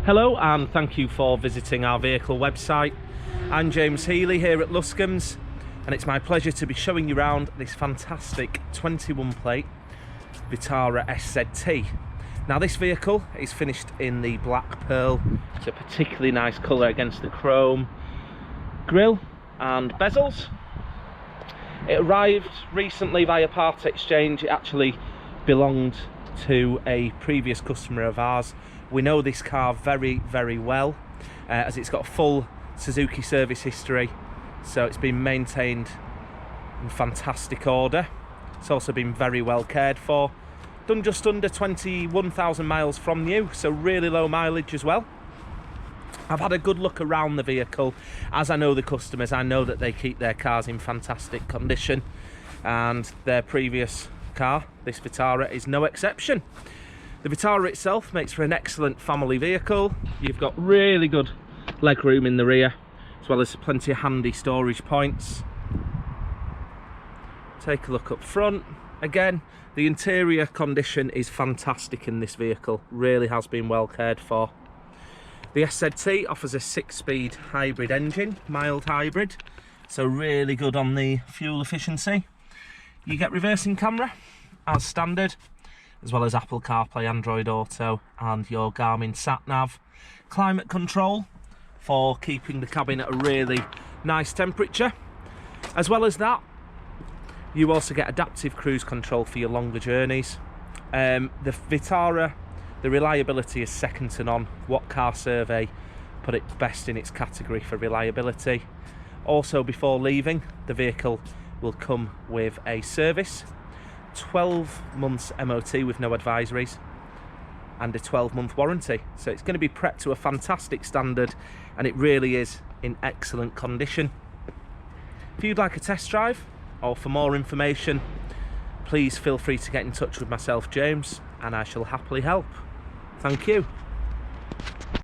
Hello and thank you for visiting our vehicle website. I'm James Healy here at Luscombe's, and it's my pleasure to be showing you around this fantastic 21 plate Vitara SZ-T. Now this vehicle is finished in the black pearl. It's a particularly nice colour against the chrome grille and bezels. It arrived recently via part exchange. It actually belonged to a previous customer of ours. We know this car very, very well, as it's got full Suzuki service history, so it's been maintained in fantastic order. It's also been very well cared for. Done just under 21,000 miles from new, so really low mileage as well. I've had a good look around the vehicle. As I know the customers, I know that they keep their cars in fantastic condition, and their previous car, this Vitara, is no exception. The Vitara itself makes for an excellent family vehicle. You've got really good leg room in the rear, as well as plenty of handy storage points. Take a look up front. Again, the interior condition is fantastic in this vehicle. Really has been well cared for. The SZ-T offers a 6-speed hybrid engine, mild hybrid, so really good on the fuel efficiency. You get reversing camera as standard, as well as Apple CarPlay, Android Auto, and your Garmin sat-nav. Climate control for keeping the cabin at a really nice temperature. As well as that, you also get adaptive cruise control for your longer journeys. The Vitara, the reliability is second to none. WhatCar survey put it best in its category for reliability. Also, before leaving, the vehicle will come with a service, 12 months MOT with no advisories, and a 12-month warranty. So it's going to be prepped to a fantastic standard, and it really is in excellent condition. If you'd like a test drive, or for more information, please feel free to get in touch with myself, James, and I shall happily help. Thank you.